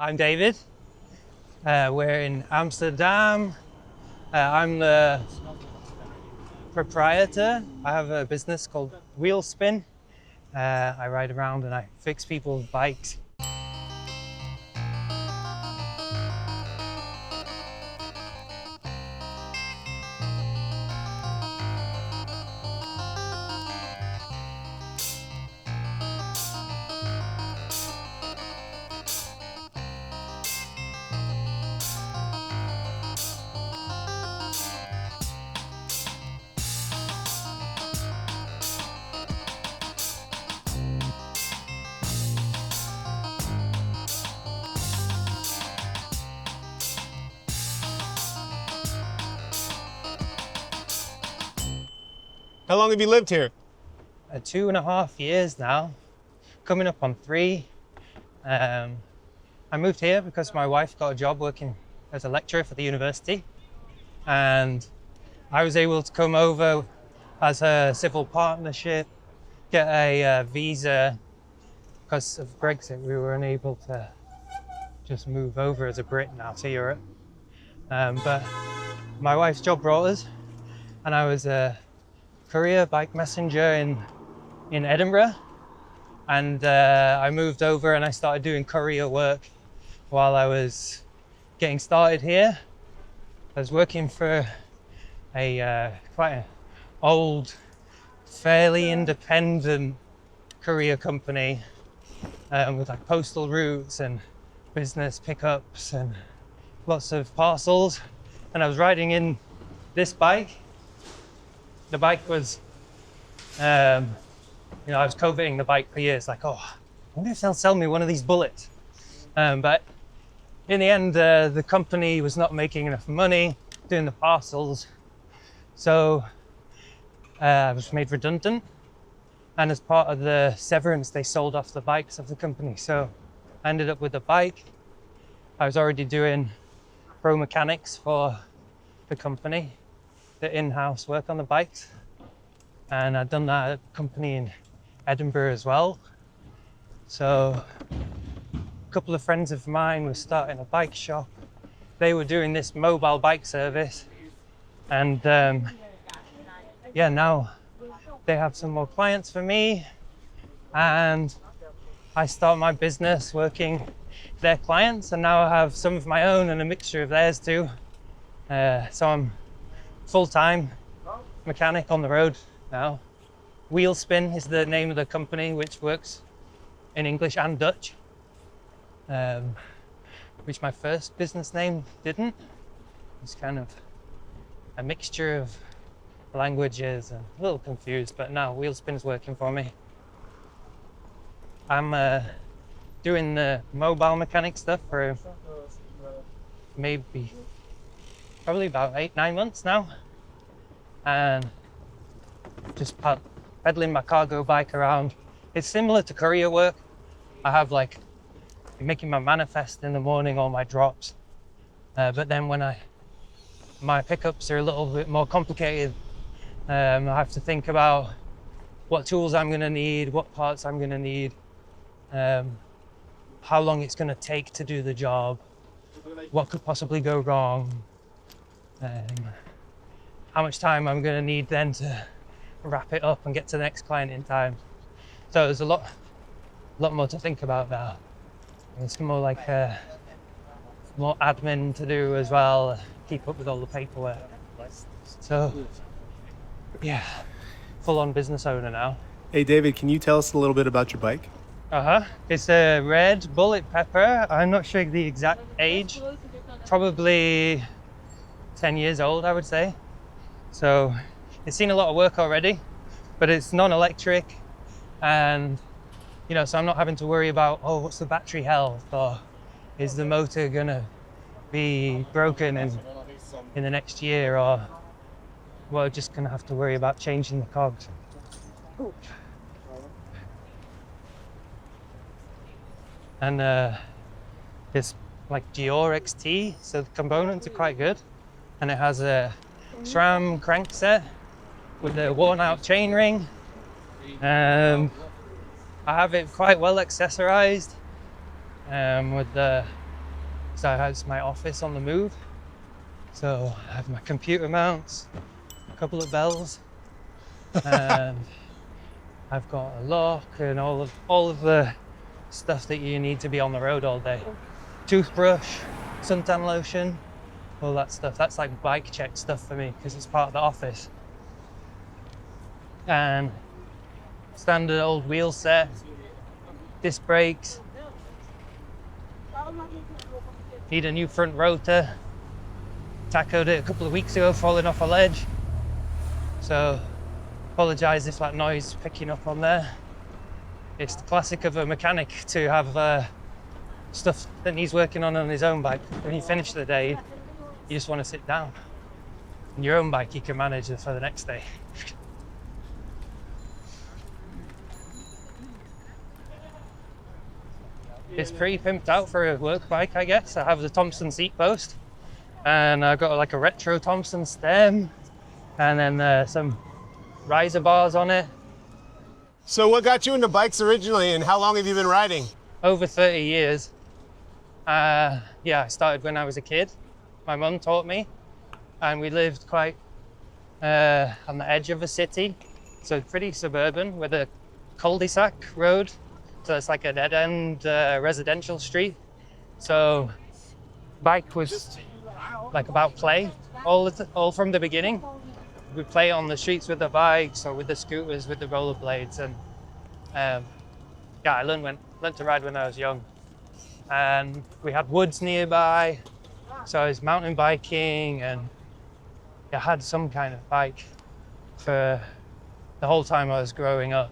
I'm David. We're in Amsterdam. I'm the proprietor. I have a business called Wheel Spin. I ride around and I fix people's bikes. How long have you lived here? 2.5 years now, coming up on 3. I moved here because my wife got a job working as a lecturer for the university, and I was able to come over as a civil partnership, get a visa. Because of Brexit, we were unable to just move over as a Brit now to Europe. But my wife's job brought us, and I was a courier bike messenger in Edinburgh, and I moved over and I started doing courier work while I was getting started here. I was working for a quite an old, fairly independent courier company with like postal routes and business pickups and lots of parcels. And I was riding in this bike. The bike was, I was coveting the bike for years, like, oh, I wonder if they'll sell me one of these bullets. But in the end, the company was not making enough money doing the parcels. So I was made redundant. And as part of the severance, they sold off the bikes of the company. So I ended up with a bike. I was already doing pro mechanics for the company, the in-house work on the bikes, and I'd done that at a company in Edinburgh as well. So a couple of friends of mine were starting a bike shop. They were doing this mobile bike service, and now they have some more clients for me, and I start my business working their clients, and now I have some of my own and a mixture of theirs too. So I'm full-time mechanic on the road now. Wheel Spin is the name of the company, which works in English and Dutch, which my first business name didn't. It's kind of a mixture of languages and a little confused, but now Wheel Spin is working for me. I'm doing the mobile mechanic stuff for probably about 8-9 months now, and just pedaling my cargo bike around. It's similar to courier work. I have like making my manifest in the morning, all my drops, but then when my pickups are a little bit more complicated. I have to think about what tools I'm going to need, what parts I'm going to need, how long it's going to take to do the job, what could possibly go wrong, how much time I'm going to need then to wrap it up and get to the next client in time. So there's a lot more to think about now. It's more like more admin to do as well, keep up with all the paperwork. So yeah, full-on business owner now. Hey David, can you tell us a little bit about your bike? It's a red Bullet Pepper. I'm not sure the exact age. Probably 10 years old, I would say. So it's seen a lot of work already, but it's non-electric, and so I'm not having to worry about, oh, what's the battery health, or is the motor gonna be broken in the next year, or we're just gonna have to worry about changing the cogs. And it's like Dior XT, so the components are quite good, and it has a SRAM crankset with a worn-out chainring. I have it quite well accessorized with the So that's my office on the move. So I have my computer mounts, a couple of bells, and I've got a lock and all of the stuff that you need to be on the road all day. Toothbrush, suntan lotion, all that stuff. That's like bike check stuff for me because it's part of the office. And standard old wheel set, disc brakes. Need a new front rotor. Tacoed it a couple of weeks ago, falling off a ledge. So apologise if that noise is picking up on there. It's the classic of a mechanic to have stuff that he's working on his own bike. When you finish the day, you just want to sit down. On your own bike, you can manage it for the next day. It's pretty pimped out for a work bike, I guess. I have the Thompson seat post, and I've got like a retro Thompson stem, and then some riser bars on it. So what got you into bikes originally, and how long have you been riding? Over 30 years. Yeah, I started when I was a kid. My mum taught me, and we lived quite on the edge of a city, so pretty suburban with a cul-de-sac road. So it's like a dead-end residential street. So bike was like about play all from the beginning. We'd play on the streets with the bikes or with the scooters, with the rollerblades, and yeah, I learned to ride when I was young. And we had woods nearby, so I was mountain biking, and I had some kind of bike for the whole time I was growing up.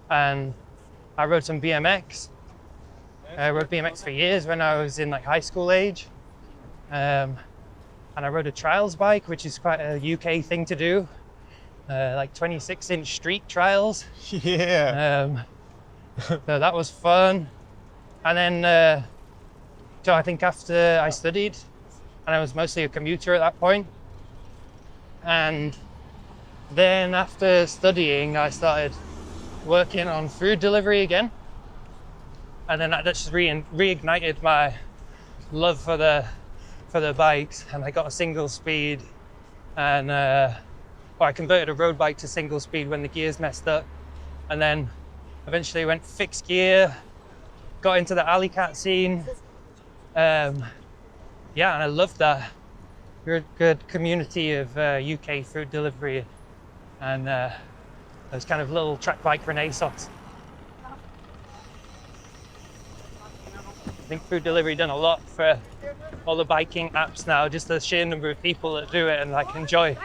And I rode some BMX. I rode BMX for years when I was in like high school age. And I rode a trials bike, which is quite a UK thing to do. Like 26-inch street trials. Yeah. So that was fun. And then, so I think after I studied, and I was mostly a commuter at that point. And then after studying, I started working on food delivery again, and then that just reignited my love for the bikes, and I got a single speed, and I converted a road bike to single speed when the gears messed up, and then eventually went fixed gear, got into the alley cat scene. Yeah, and I loved that. We're a good community of UK food delivery, and those kind of little track bike renaissance. I think food delivery done a lot for all the biking apps now, just the sheer number of people that do it and like enjoy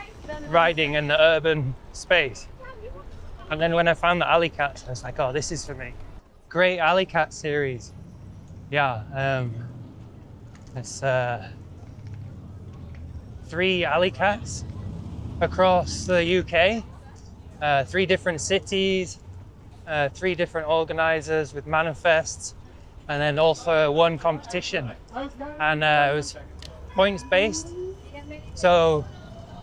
riding in the urban space. And then when I found the Alley Cats, I was like, oh, this is for me. Great Alley Cat series. Yeah, it's 3 Alley Cats across the UK. 3 different cities, 3 different organisers with manifests, and then also 1 competition. And it was points based. So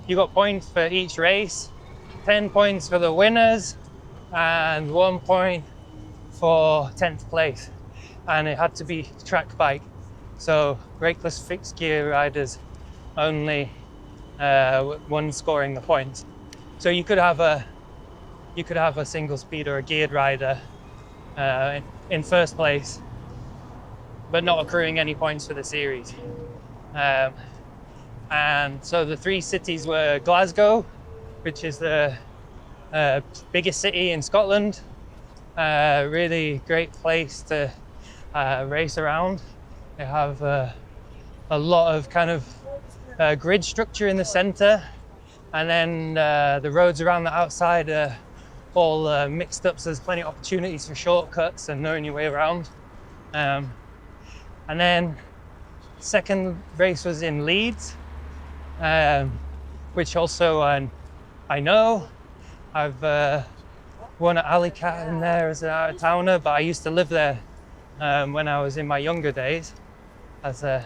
you got points for each race, 10 points for the winners, and 1 point for 10th place. And it had to be track bike. So brakeless fixed gear riders only, one scoring the points. So you could have a single speed or a geared rider in first place, but not accruing any points for the series. And so the 3 cities were Glasgow, which is the biggest city in Scotland. Really great place to race around. They have a lot of kind of grid structure in the center, and then the roads around the outside are all mixed up, so there's plenty of opportunities for shortcuts and knowing your way around. And then second race was in Leeds, which also I know. I've won at Alley Cat in there as an out-of-towner, but I used to live there when I was in my younger days, as a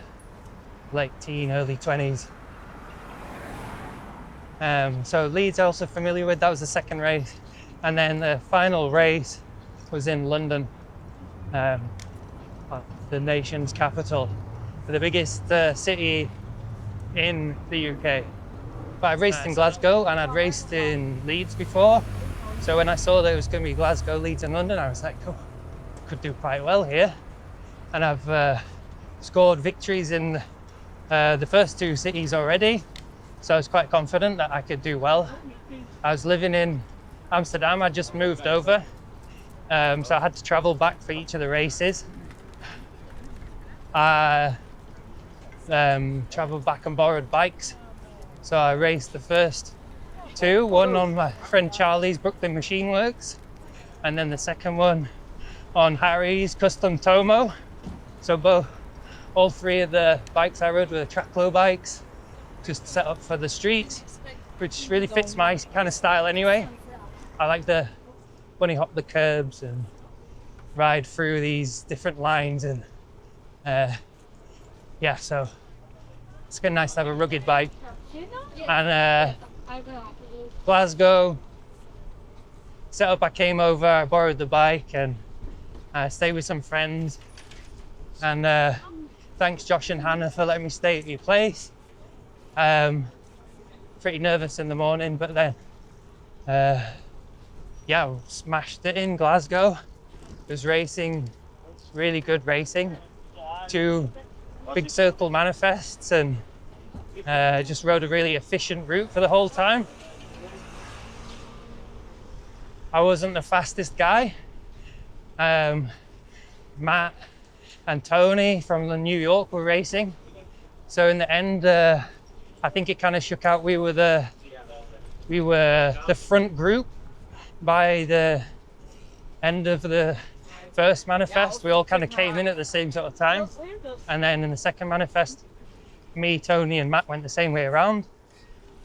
late teen, early 20s. So Leeds I'm also familiar with. That was the second race. And then the final race was in London, the nation's capital. the biggest city in the UK. But I've raced in Glasgow and I'd raced in Leeds before. So when I saw that it was going to be Glasgow, Leeds and London, I was like, oh, could do quite well here. And I've scored victories in the first two cities already. So I was quite confident that I could do well. I was living in Amsterdam, I just moved over. So I had to travel back for each of the races. I traveled back and borrowed bikes. So I raced the first two, one on my friend Charlie's Brooklyn Machine Works, and then the second one on Harry's Custom Tomo. So all three of the bikes I rode were track-low bikes, just set up for the street, which really fits my kind of style anyway. I like the bunny hop the curbs and ride through these different lines, and yeah, so it's kind of nice to have a rugged bike. And Glasgow setup, I came over, I borrowed the bike and I stayed with some friends, and thanks Josh and Hannah for letting me stay at your place. Pretty nervous in the morning, but then yeah, smashed it in Glasgow. It was racing, really good racing. 2 big circle manifests, and just rode a really efficient route for the whole time. I wasn't the fastest guy. Matt and Tony from the New York were racing. So in the end, I think it kind of shook out. We were the front group by the end of the first manifest. We all kind of came in at the same sort of time. And then in the second manifest, me, Tony and Matt went the same way around.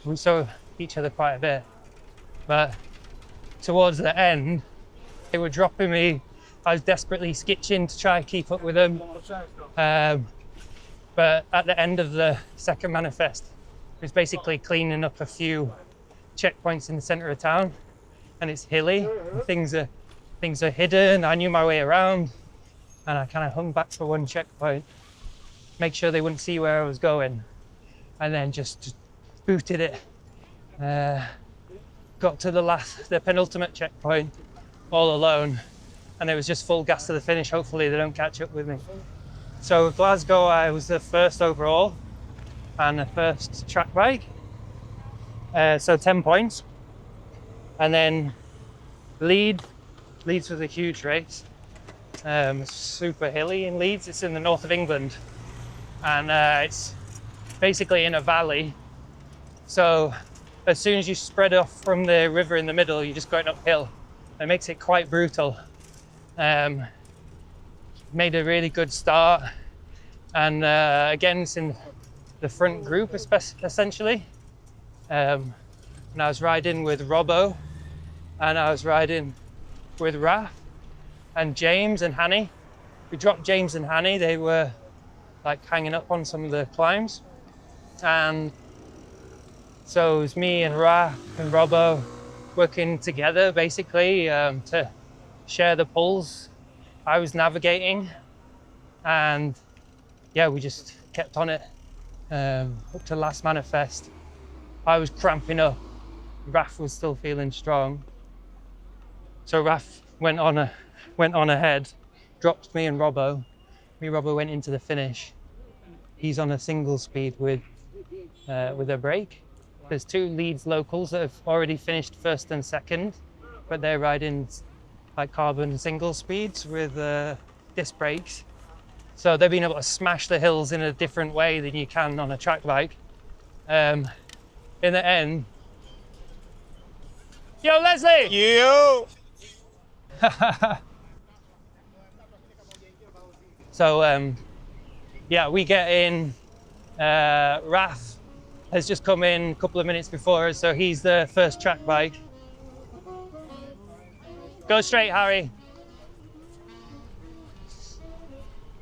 We saw each other quite a bit. But towards the end, they were dropping me. I was desperately skitching to try and keep up with them. But at the end of the second manifest, it was basically cleaning up a few checkpoints in the center of town, and it's hilly. Things are hidden. I knew my way around, and I kind of hung back for one checkpoint, make sure they wouldn't see where I was going, and then just booted it. Got to the penultimate checkpoint all alone, and it was just full gas to the finish. Hopefully they don't catch up with me. So Glasgow, I was the first overall and the first track bike. So 10 points. And then Leeds was a huge race. Super hilly in Leeds. It's in the north of England. And it's basically in a valley. So as soon as you spread off from the river in the middle, you're just going uphill. It makes it quite brutal. Made a really good start, and again it's in the front group essentially, and I was riding with Robbo, and I was riding with Raf and James and Hanny. We dropped James and Hanny. They were like hanging up on some of the climbs, and so it was me and Raf and Robbo working together basically to share the pulls. I was navigating, and yeah, we just kept on it up to last manifest. I was cramping up. Raf was still feeling strong, so Raf went on ahead, dropped me and Robbo. Me and Robbo went into the finish. He's on a single speed with a break. There's 2 Leeds locals that have already finished first and second, but they're riding like carbon single speeds with disc brakes. So they've been able to smash the hills in a different way than you can on a track bike. In the end, yo Leslie! You! So yeah, we get in, Raf has just come in a couple of minutes before us, so he's the first track bike. Go straight, Harry.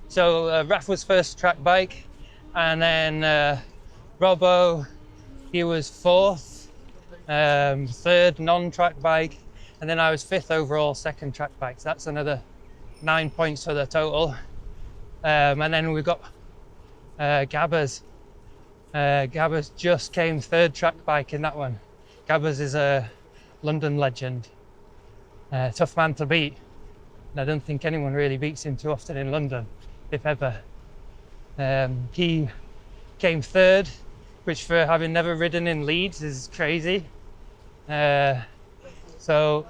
So Raf was first track bike, and then Robbo, he was 4th, 3rd non-track bike, and then I was 5th overall, 2nd track bike. So that's another 9 points for the total. And then we've got Gabbers. Gabbers just came third track bike in that one. Gabbers is a London legend. Tough man to beat. And I don't think anyone really beats him too often in London, if ever. He came third, which for having never ridden in Leeds is crazy. So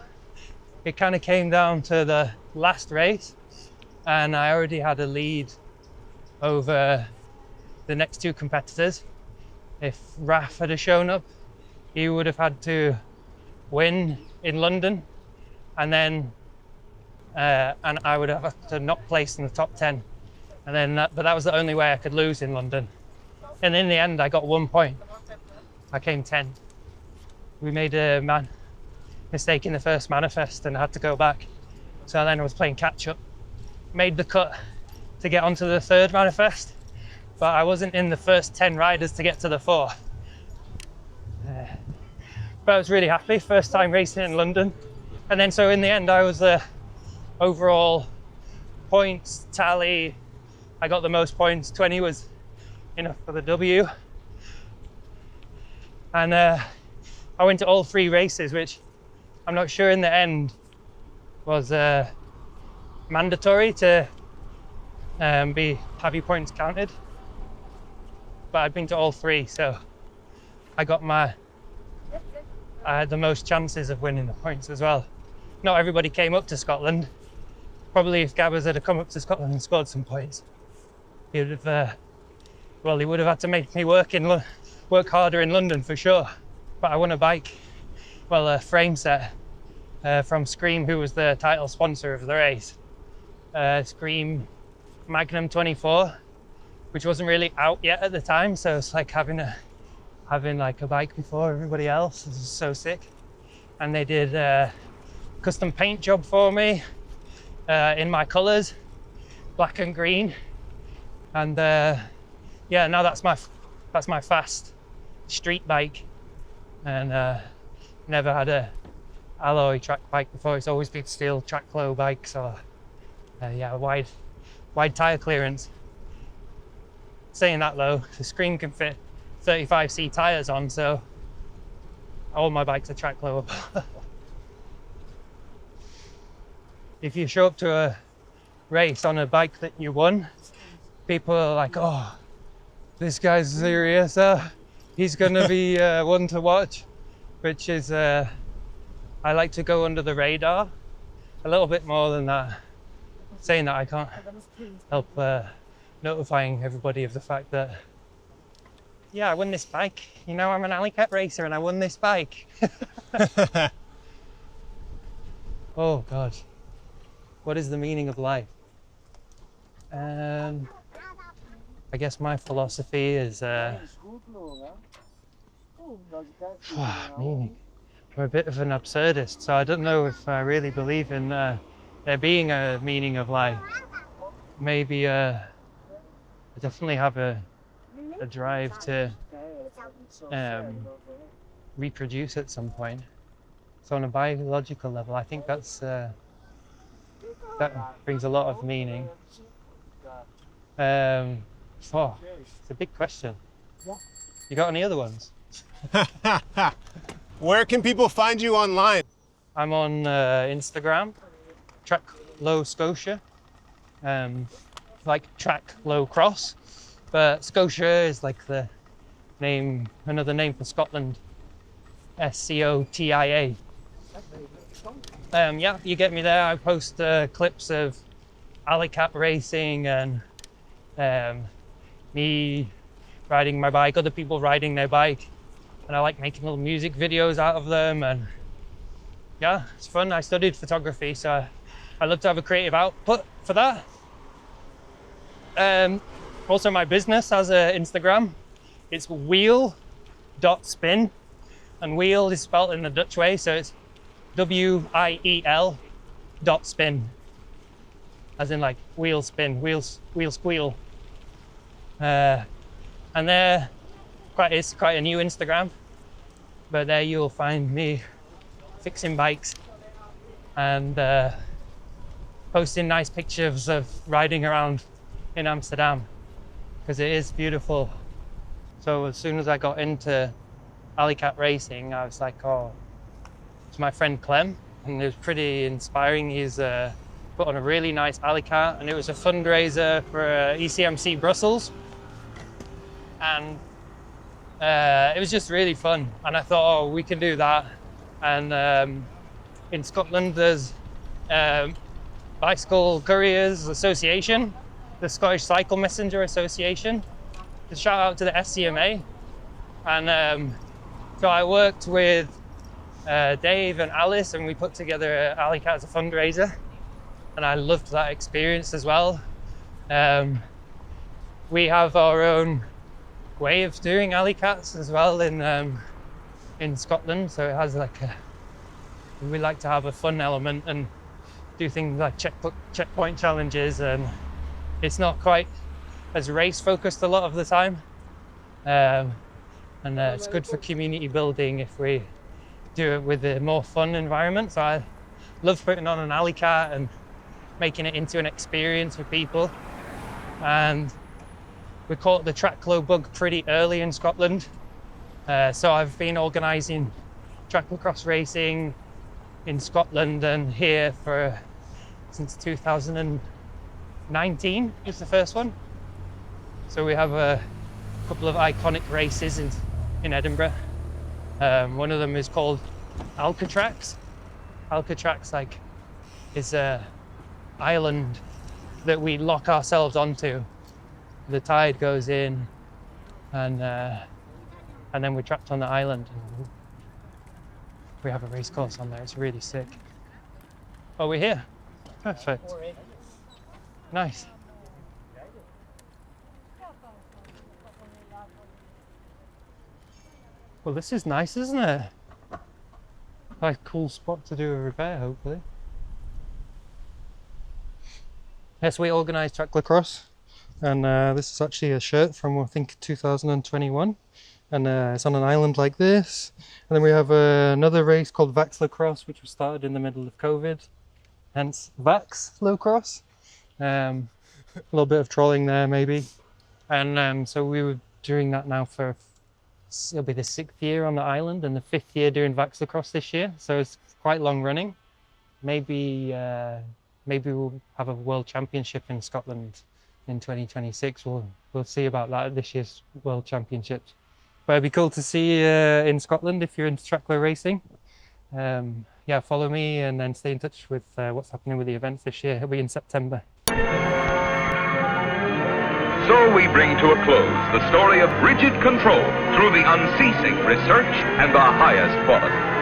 it kind of came down to the last race, and I already had a lead over the next two competitors. If Raf had shown up, he would have had to win in London, and then and I would have had to not place in the top 10. And then but that was the only way I could lose in London. And in the end, I got 1 point. I came 10. We made a mistake in the first manifest and I had to go back. So then I was playing catch up. Made the cut to get onto the third manifest, but I wasn't in the first 10 riders to get to the fourth. But I was really happy, first time racing in London. And then so in the end, I was the overall points tally. I got the most points, 20 was enough for the W. And I went to all 3 races, which I'm not sure in the end was mandatory to have your points counted. But I'd been to all 3, so I had the most chances of winning the points as well. Not everybody came up to Scotland. Probably if Gabbers had come up to Scotland and scored some points, he would have, he would have had to make me work harder in London for sure. But I won a bike, a frame set from Scream, who was the title sponsor of the race. Scream Magnum 24, which wasn't really out yet at the time, so it's like having a bike before everybody else. This is so sick. And they did a custom paint job for me in my colours, black and green. And yeah, now that's my fast street bike, and never had a alloy track bike before. It's always been steel track low bike, so yeah, wide tyre clearance. Saying that though, the Scream can fit 35C tyres on, so all my bikes are track low. If you show up to a race on a bike that you won, people are like, oh, this guy's serious, he's gonna be one to watch, which is, I like to go under the radar a little bit more than that. Saying that, I can't help notifying everybody of the fact that, yeah, I won this bike. You know, I'm an alley cat racer and I won this bike. Oh God, what is the meaning of life? I guess my philosophy is meaning. I'm a bit of an absurdist, so I don't know if I really believe in there being a meaning of life. Maybe I definitely have a drive to reproduce at some point. So on a biological level, I think that brings a lot of meaning. It's a big question. You got any other ones? Where can people find you online? I'm on Instagram, Track Low Scotia, like Track Low Cross, but Scotia is like the name, another name for Scotland, SCOTIA. Yeah, you get me there. I post clips of alley cat racing and me riding my bike, other people riding their bike, and I like making little music videos out of them, and yeah, it's fun. I studied photography, so I love to have a creative output for that. Also, my business has an Instagram. It's wheel.spin, and wheel is spelled in the Dutch way, so it's WIEL.spin, as in like wheel spin, wheel squeal. And there, it's quite a new Instagram, but there you'll find me fixing bikes and posting nice pictures of riding around in Amsterdam. because it is beautiful. So as soon as I got into alley cat racing, I was like, oh, it's my friend Clem, and it was pretty inspiring. He's put on a really nice alley cat, and it was a fundraiser for ECMC Brussels, and it was just really fun. And I thought, oh, we can do that. And in Scotland, there's Bicycle Couriers Association, the Scottish Cycle Messenger Association. A shout out to the SCMA. And so I worked with Dave and Alice, and we put together Alley Cat as a fundraiser, and I loved that experience as well. We have our own way of doing alley cats as well in Scotland, so it has like we like to have a fun element and do things like checkpoint challenges, and it's not quite as race focused a lot of the time, and it's good for community building if we do it with a more fun environment. So I love putting on an alley cat and making it into an experience for people. And we caught the track glow bug pretty early in Scotland, so I've been organising track lacrosse racing in Scotland and here since 2019 was the first one. So we have a couple of iconic races in Edinburgh. One of them is called Alcatrax. Alcatrax is a island that we lock ourselves onto. The tide goes in, and then we're trapped on the island. And we have a race course on there. It's really sick. Oh, we're here. Perfect. Nice. Well, this is nice, isn't it? Like a cool spot to do a repair, hopefully. Yes, we organised track lacrosse, and this is actually a shirt from, I think, 2021, and it's on an island like this. And then we have another race called Vax Lacrosse, which was started in the middle of COVID, hence Vax Lacrosse. A little bit of trolling there, maybe. And so we were doing that now for, it'll be the 6th year on the island and the 5th year doing Vax Lacrosse this year. So it's quite long running. Maybe we'll have a world championship in Scotland in 2026. We'll see about that at this year's world championships. But it'd be cool to see you in Scotland if you're into trackler racing. Yeah, follow me and then stay in touch with what's happening with the events this year. It'll be in September. So we bring to a close the story of rigid control through the unceasing research and the highest quality.